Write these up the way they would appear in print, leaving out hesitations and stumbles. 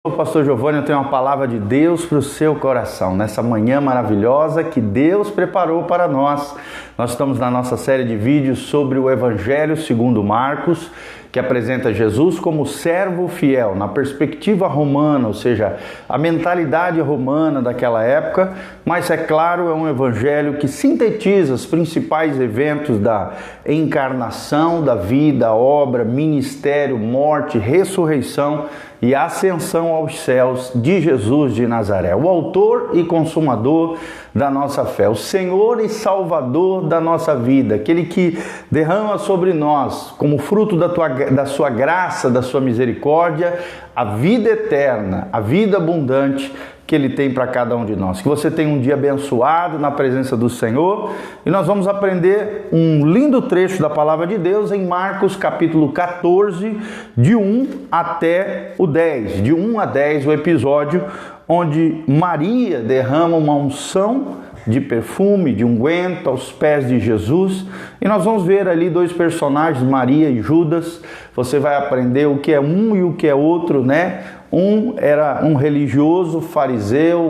O pastor Giovanni, eu tenho uma palavra de Deus para o seu coração, nessa manhã maravilhosa que Deus preparou para nós. Nós estamos na nossa série de vídeos sobre o Evangelho segundo Marcos, que apresenta Jesus como servo fiel, na perspectiva romana, ou seja, a mentalidade romana daquela época, mas é claro, é um evangelho que sintetiza os principais eventos da encarnação, da vida, obra, ministério, morte, ressurreição e ascensão aos céus de Jesus de Nazaré, o autor e consumador da nossa fé, o Senhor e Salvador da nossa vida, aquele que derrama sobre nós, como fruto da sua graça, da sua misericórdia, a vida eterna, a vida abundante que Ele tem para cada um de nós. Que você tenha um dia abençoado na presença do Senhor, e nós vamos aprender um lindo trecho da Palavra de Deus em Marcos capítulo 14, de 1 até o 10, de 1 a 10 o episódio onde Maria derrama uma unção de perfume, de unguento aos pés de Jesus, e nós vamos ver ali dois personagens, Maria e Judas. Você vai aprender o que é um e o que é outro, né? Um era um religioso fariseu,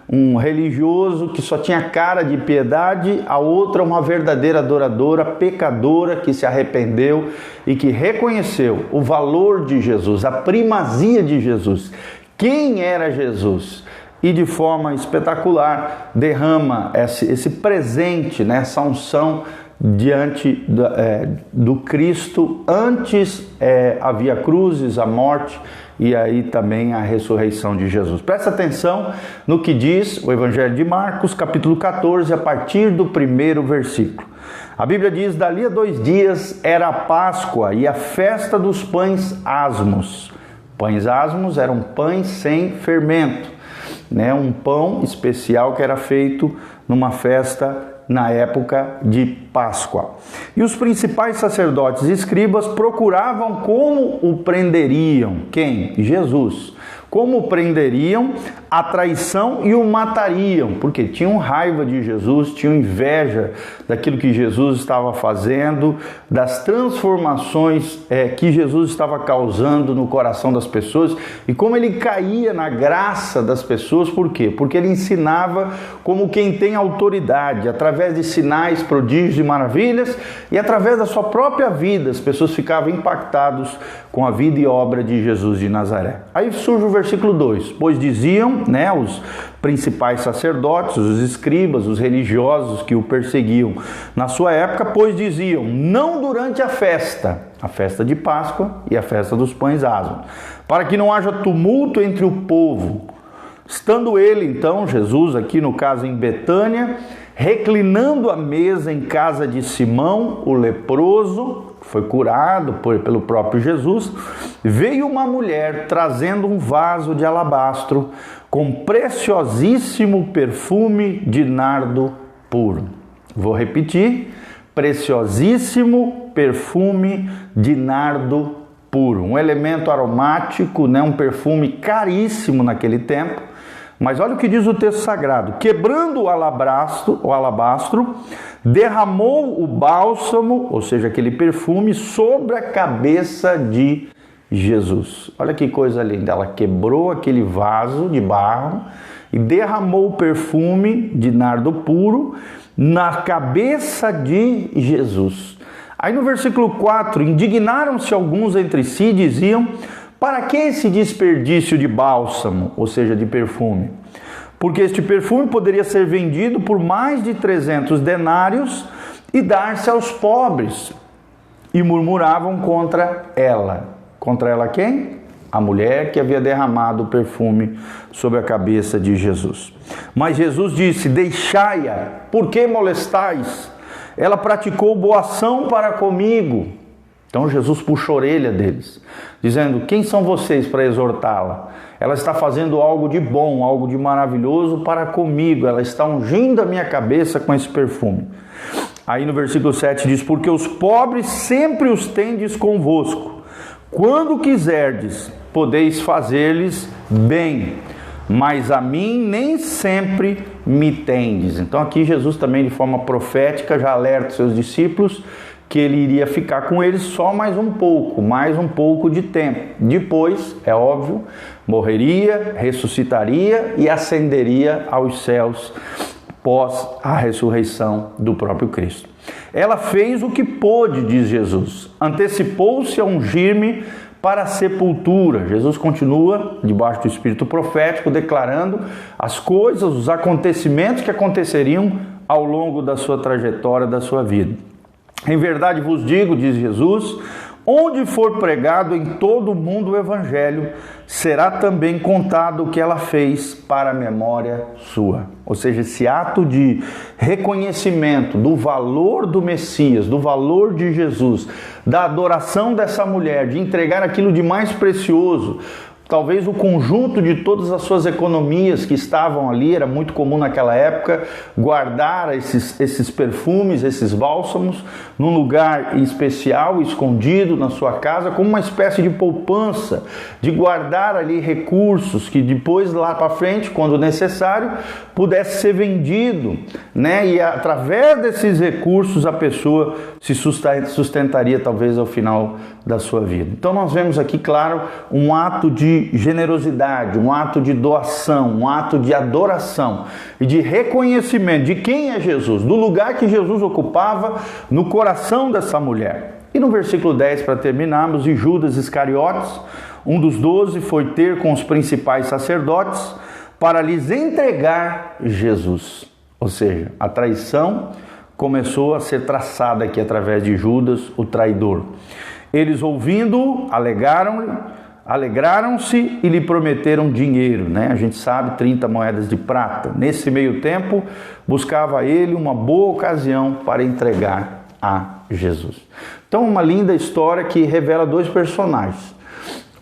um religioso que só tinha cara de piedade, a outra uma verdadeira adoradora, pecadora, que se arrependeu e que reconheceu o valor de Jesus, a primazia de Jesus. Quem era Jesus? E de forma espetacular derrama esse presente, né, essa unção diante do Cristo. Antes havia cruzes, a morte e aí também a ressurreição de Jesus. Presta atenção no que diz o Evangelho de Marcos, capítulo 14, a partir do primeiro versículo. A Bíblia diz: dali a 2 dias era a Páscoa e a festa dos pães asmos. Pães asmos eram pães sem fermento, né? Um pão especial que era feito numa festa na época de Páscoa. E os principais sacerdotes e escribas procuravam como o prenderiam. Quem? Jesus. Como o prenderiam a traição e o matariam, porque tinham raiva de Jesus, tinham inveja daquilo que Jesus estava fazendo, das transformações que Jesus estava causando no coração das pessoas e como ele caía na graça das pessoas. Por quê? Porque ele ensinava como quem tem autoridade, através de sinais, prodígios e maravilhas, e através da sua própria vida as pessoas ficavam impactadas com a vida e obra de Jesus de Nazaré. Aí surge o versículo 2, pois diziam, né, os principais sacerdotes, os escribas, os religiosos que o perseguiam na sua época, pois diziam, não durante a festa de Páscoa e a festa dos pães asmos, para que não haja tumulto entre o povo. Estando ele, então, Jesus, aqui no caso em Betânia, reclinando a mesa em casa de Simão, o leproso, foi curado pelo próprio Jesus, veio uma mulher trazendo um vaso de alabastro com preciosíssimo perfume de nardo puro. Vou repetir, preciosíssimo perfume de nardo puro. Um elemento aromático, né? Um perfume caríssimo naquele tempo. Mas olha o que diz o texto sagrado: quebrando o alabastro, derramou o bálsamo, ou seja, aquele perfume, sobre a cabeça de Jesus. Olha que coisa linda, ela quebrou aquele vaso de barro e derramou o perfume de nardo puro na cabeça de Jesus. Aí no versículo 4, indignaram-se alguns entre si e diziam, para que esse desperdício de bálsamo, ou seja, de perfume? Porque este perfume poderia ser vendido por mais de 300 denários e dar-se aos pobres. E murmuravam contra ela. Contra ela quem? A mulher que havia derramado o perfume sobre a cabeça de Jesus. Mas Jesus disse, deixai-a, por que molestais? Ela praticou boa ação para comigo. Então Jesus puxa a orelha deles, dizendo, quem são vocês para exortá-la? Ela está fazendo algo de bom, algo de maravilhoso para comigo, ela está ungindo a minha cabeça com esse perfume. Aí no versículo 7 diz, porque os pobres sempre os tendes convosco, quando quiserdes, podeis fazer-lhes bem, mas a mim nem sempre me tendes. Então aqui Jesus também de forma profética já alerta os seus discípulos que ele iria ficar com eles só mais um pouco de tempo. Depois, é óbvio, morreria, ressuscitaria e ascenderia aos céus após a ressurreição do próprio Cristo. Ela fez o que pôde, diz Jesus, antecipou-se a ungir-me para a sepultura. Jesus continua, debaixo do espírito profético, declarando as coisas, os acontecimentos que aconteceriam ao longo da sua trajetória, da sua vida. Em verdade vos digo, diz Jesus, onde for pregado em todo o mundo o Evangelho, será também contado o que ela fez para a memória sua. Ou seja, esse ato de reconhecimento do valor do Messias, do valor de Jesus, da adoração dessa mulher, de entregar aquilo de mais precioso, talvez o conjunto de todas as suas economias que estavam ali, era muito comum naquela época guardar esses perfumes, esses bálsamos, num lugar especial, escondido na sua casa, como uma espécie de poupança, de guardar ali recursos que depois, lá para frente, quando necessário, pudesse ser vendido, né? E através desses recursos a pessoa se sustentaria talvez ao final da sua vida. Então nós vemos aqui, claro, um ato de generosidade, um ato de doação, um ato de adoração e de reconhecimento de quem é Jesus, do lugar que Jesus ocupava no coração dessa mulher. E no versículo 10, para terminarmos, e Judas Iscariotes, um dos 12, foi ter com os principais sacerdotes para lhes entregar Jesus. Ou seja, a traição começou a ser traçada aqui através de Judas, o traidor. Eles, ouvindo, alegraram-se e lhe prometeram dinheiro, né? A gente sabe, 30 moedas de prata. Nesse meio tempo, buscava ele uma boa ocasião para entregar a Jesus. Então, uma linda história que revela dois personagens.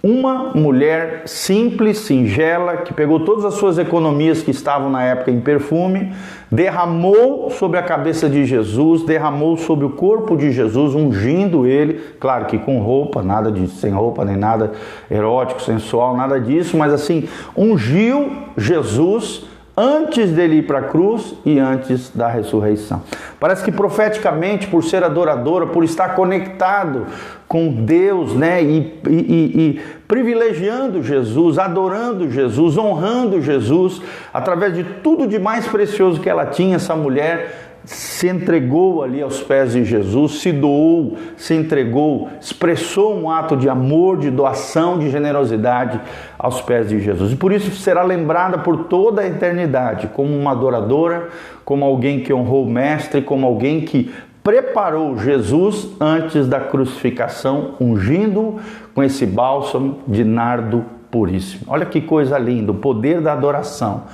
Uma mulher simples, singela, que pegou todas as suas economias que estavam na época em perfume, derramou sobre a cabeça de Jesus, derramou sobre o corpo de Jesus, ungindo ele, claro que com roupa, nada de sem roupa, nem nada erótico, sensual, nada disso, mas assim, ungiu Jesus antes dele ir para a cruz e antes da ressurreição. Parece que profeticamente, por ser adoradora, por estar conectado com Deus, né, e privilegiando Jesus, adorando Jesus, honrando Jesus, através de tudo de mais precioso que ela tinha, essa mulher se entregou ali aos pés de Jesus, se doou, se entregou, expressou um ato de amor, de doação, de generosidade aos pés de Jesus. E por isso será lembrada por toda a eternidade como uma adoradora, como alguém que honrou o Mestre, como alguém que preparou Jesus antes da crucificação, ungindo com esse bálsamo de nardo puríssimo. Olha que coisa linda, o poder da adoração.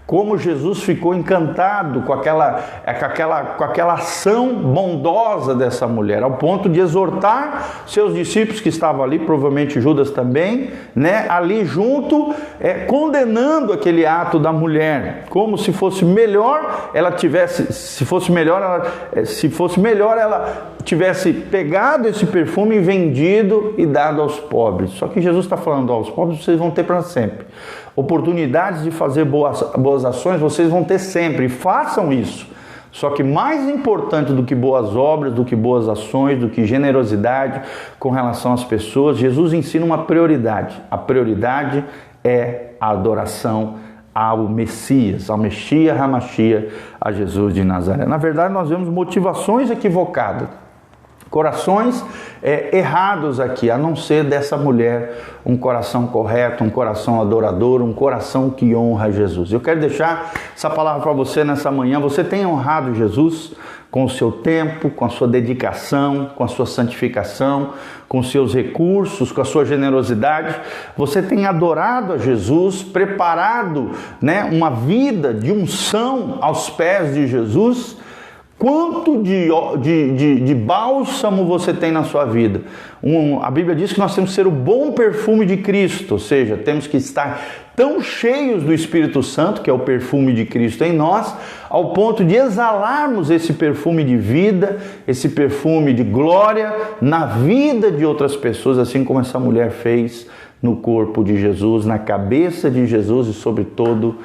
Como Jesus ficou encantado com aquela ação bondosa dessa mulher, ao ponto de exortar seus discípulos que estavam ali, provavelmente Judas também, né, ali junto, condenando aquele ato da mulher, como se fosse melhor ela tivesse pegado esse perfume e vendido e dado aos pobres. Só que Jesus está falando, aos pobres vocês vão ter para sempre. Oportunidades de fazer boas ações vocês vão ter sempre, façam isso. Só que mais importante do que boas obras, do que boas ações, do que generosidade com relação às pessoas, Jesus ensina uma prioridade. A prioridade é a adoração ao Messias, ao Messias Hamashia, a Jesus de Nazaré. Na verdade, nós vemos motivações equivocadas, corações errados aqui, a não ser dessa mulher, um coração correto, um coração adorador, um coração que honra Jesus. Eu quero deixar essa palavra para você nessa manhã. Você tem honrado Jesus com o seu tempo, com a sua dedicação, com a sua santificação, com os seus recursos, com a sua generosidade. Você tem adorado a Jesus, preparado, né, uma vida de unção aos pés de Jesus. Quanto de bálsamo você tem na sua vida? A Bíblia diz que nós temos que ser o bom perfume de Cristo, ou seja, temos que estar tão cheios do Espírito Santo, que é o perfume de Cristo em nós, ao ponto de exalarmos esse perfume de vida, esse perfume de glória na vida de outras pessoas, assim como essa mulher fez no corpo de Jesus, na cabeça de Jesus e sobre todo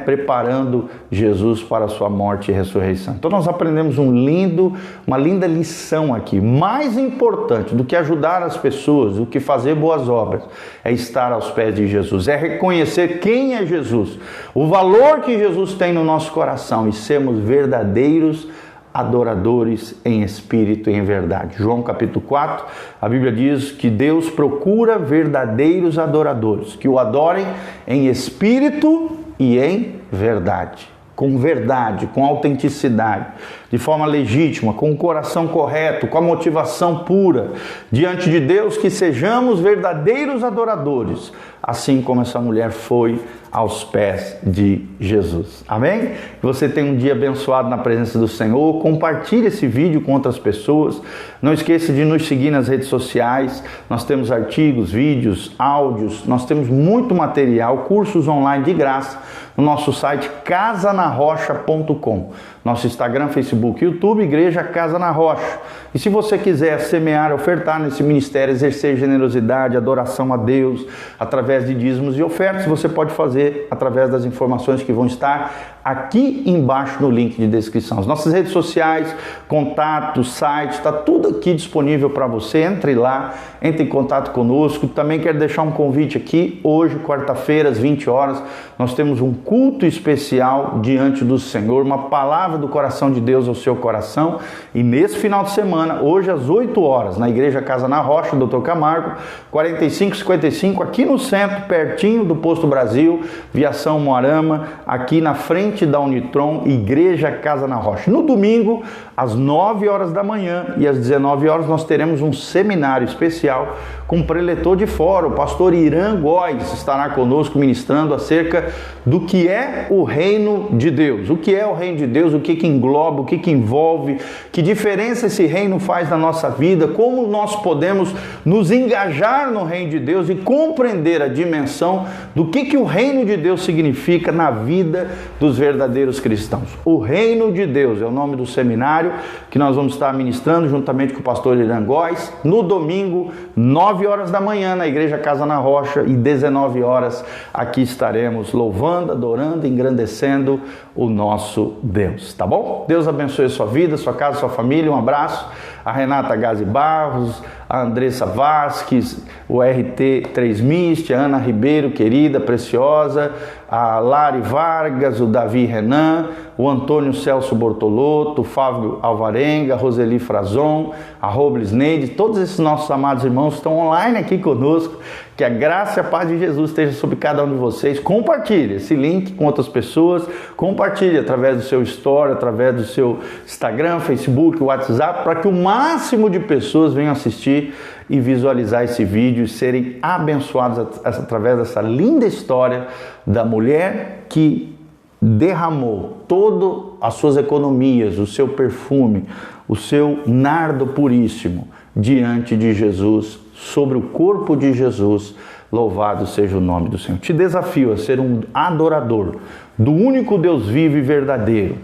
preparando Jesus para a sua morte e ressurreição. Então nós aprendemos uma linda lição aqui. Mais importante do que ajudar as pessoas, do que fazer boas obras, é estar aos pés de Jesus, é reconhecer quem é Jesus, o valor que Jesus tem no nosso coração e sermos verdadeiros adoradores em espírito e em verdade. João capítulo 4, a Bíblia diz que Deus procura verdadeiros adoradores, que o adorem em espírito e em verdade. Com autenticidade, de forma legítima, com o coração correto, com a motivação pura, diante de Deus, que sejamos verdadeiros adoradores, assim como essa mulher foi aos pés de Jesus. Amém? Que você tenha um dia abençoado na presença do Senhor. Compartilhe esse vídeo com outras pessoas. Não esqueça de nos seguir nas redes sociais. Nós temos artigos, vídeos, áudios. Nós temos muito material, cursos online de graça no nosso site casanarrocha.com. Nosso Instagram, Facebook, YouTube, Igreja Casa na Rocha. E se você quiser semear, ofertar nesse ministério, exercer generosidade, adoração a Deus, através de dízimos e ofertas, você pode fazer através das informações que vão estar aqui embaixo no link de descrição. As nossas redes sociais, contatos, site, está tudo aqui disponível para você. Entre lá, entre em contato conosco. Também quero deixar um convite aqui. Hoje, quarta-feira, às 20 horas, nós temos um culto especial diante do Senhor, uma palavra do coração de Deus ao seu coração. E nesse final de semana, hoje às 8 horas, na Igreja Casa na Rocha, Dr. Camargo, 4555, aqui no centro, pertinho do Posto Brasil, Viação Moarama, aqui na frente da Unitron, Igreja Casa na Rocha. No domingo, às 9 horas da manhã e às 19 horas, nós teremos um seminário especial com o preletor de fora, o pastor Irã Góes, estará conosco ministrando acerca do que é o reino de Deus. O que é o reino de Deus, o que engloba, o que envolve, que diferença esse reino faz na nossa vida, como nós podemos nos engajar no reino de Deus e compreender a dimensão do que o reino de Deus significa na vida dos verdadeiros cristãos. O reino de Deus é o nome do seminário que nós vamos estar ministrando juntamente com o pastor Irã Góes no domingo, 9 horas da manhã na Igreja Casa na Rocha e 19 horas aqui estaremos louvando, adorando, engrandecendo o nosso Deus, tá bom? Deus abençoe a sua vida, sua casa, sua família. Um abraço a Renata Gazi Barros, a Andressa Vasques, o RT 3000, a Ana Ribeiro, querida, preciosa, a Lari Vargas, o Davi Renan, o Antônio Celso Bortolotto, o Fábio Alvarenga, a Roseli Frazon, a Robles Neide, todos esses nossos amados irmãos estão online aqui conosco. Que a graça e a paz de Jesus esteja sobre cada um de vocês. Compartilhe esse link com outras pessoas, compartilhe através do seu story, através do seu Instagram, Facebook, WhatsApp, para que o máximo de pessoas venham assistir e visualizar esse vídeo e serem abençoados através dessa linda história da mulher que derramou todas as suas economias, o seu perfume, o seu nardo puríssimo diante de Jesus, sobre o corpo de Jesus. Louvado seja o nome do Senhor. Te desafio a ser um adorador do único Deus vivo e verdadeiro,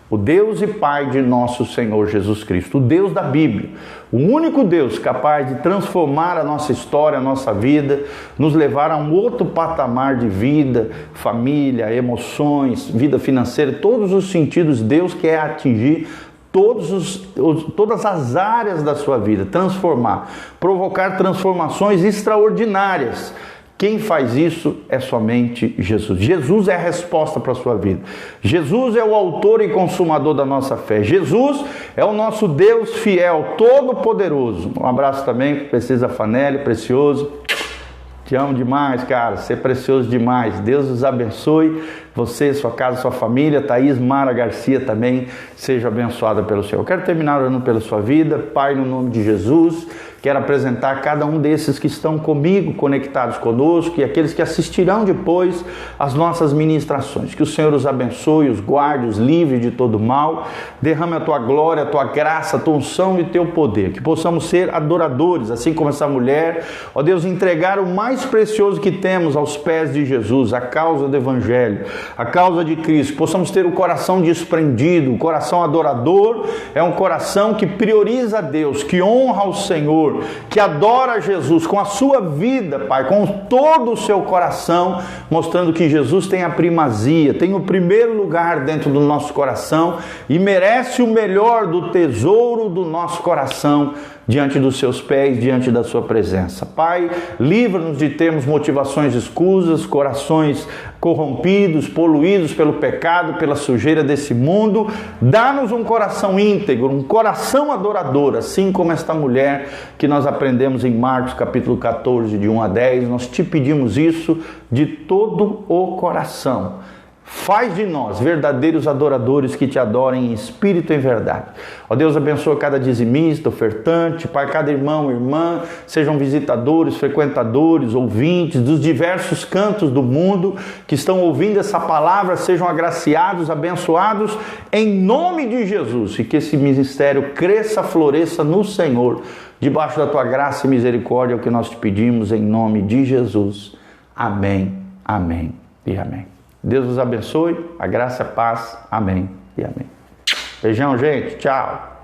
o Deus e Pai de nosso Senhor Jesus Cristo, o Deus da Bíblia, o único Deus capaz de transformar a nossa história, a nossa vida, nos levar a um outro patamar de vida, família, emoções, vida financeira, todos os sentidos. Deus quer atingir todas as áreas da sua vida, transformar, provocar transformações extraordinárias. Quem faz isso é somente Jesus. Jesus é a resposta para a sua vida. Jesus é o autor e consumador da nossa fé. Jesus é o nosso Deus fiel, todo-poderoso. Um abraço também para Precisa Fanelli, precioso. Te amo demais, cara. Você é precioso demais. Deus os abençoe. Você, sua casa, sua família. Thaís Mara Garcia também seja abençoada pelo Senhor. Eu quero terminar orando pela sua vida. Pai, no nome de Jesus, quero apresentar cada um desses que estão comigo, conectados conosco, e aqueles que assistirão depois as nossas ministrações. Que o Senhor os abençoe, os guarde, os livre de todo mal. Derrame a tua glória, a tua graça, a tua unção e o teu poder. Que possamos ser adoradores, assim como essa mulher. Ó Deus, entregar o mais precioso que temos aos pés de Jesus, a causa do Evangelho. a causa de Cristo, possamos ter o coração desprendido, o coração adorador, é um coração que prioriza a Deus, que honra o Senhor, que adora Jesus com a sua vida, Pai, com todo o seu coração, mostrando que Jesus tem a primazia, tem o primeiro lugar dentro do nosso coração e merece o melhor do tesouro do nosso coração diante dos seus pés, diante da sua presença. Pai, livra-nos de termos motivações escusas, corações corrompidos, poluídos pelo pecado, pela sujeira desse mundo. Dá-nos um coração íntegro, um coração adorador, assim como esta mulher que nós aprendemos em Marcos capítulo 14, de 1 a 10. Nós te pedimos isso de todo o coração. Faz de nós verdadeiros adoradores que te adorem em espírito e em verdade. Ó Deus, abençoa cada dizimista, ofertante, Pai, cada irmão, irmã, sejam visitadores, frequentadores, ouvintes dos diversos cantos do mundo que estão ouvindo essa palavra, sejam agraciados, abençoados em nome de Jesus, e que esse ministério cresça, floresça no Senhor, debaixo da tua graça e misericórdia, é o que nós te pedimos em nome de Jesus. Amém, amém e amém. Deus vos abençoe, a graça e a paz. Amém e amém. Beijão, gente. Tchau.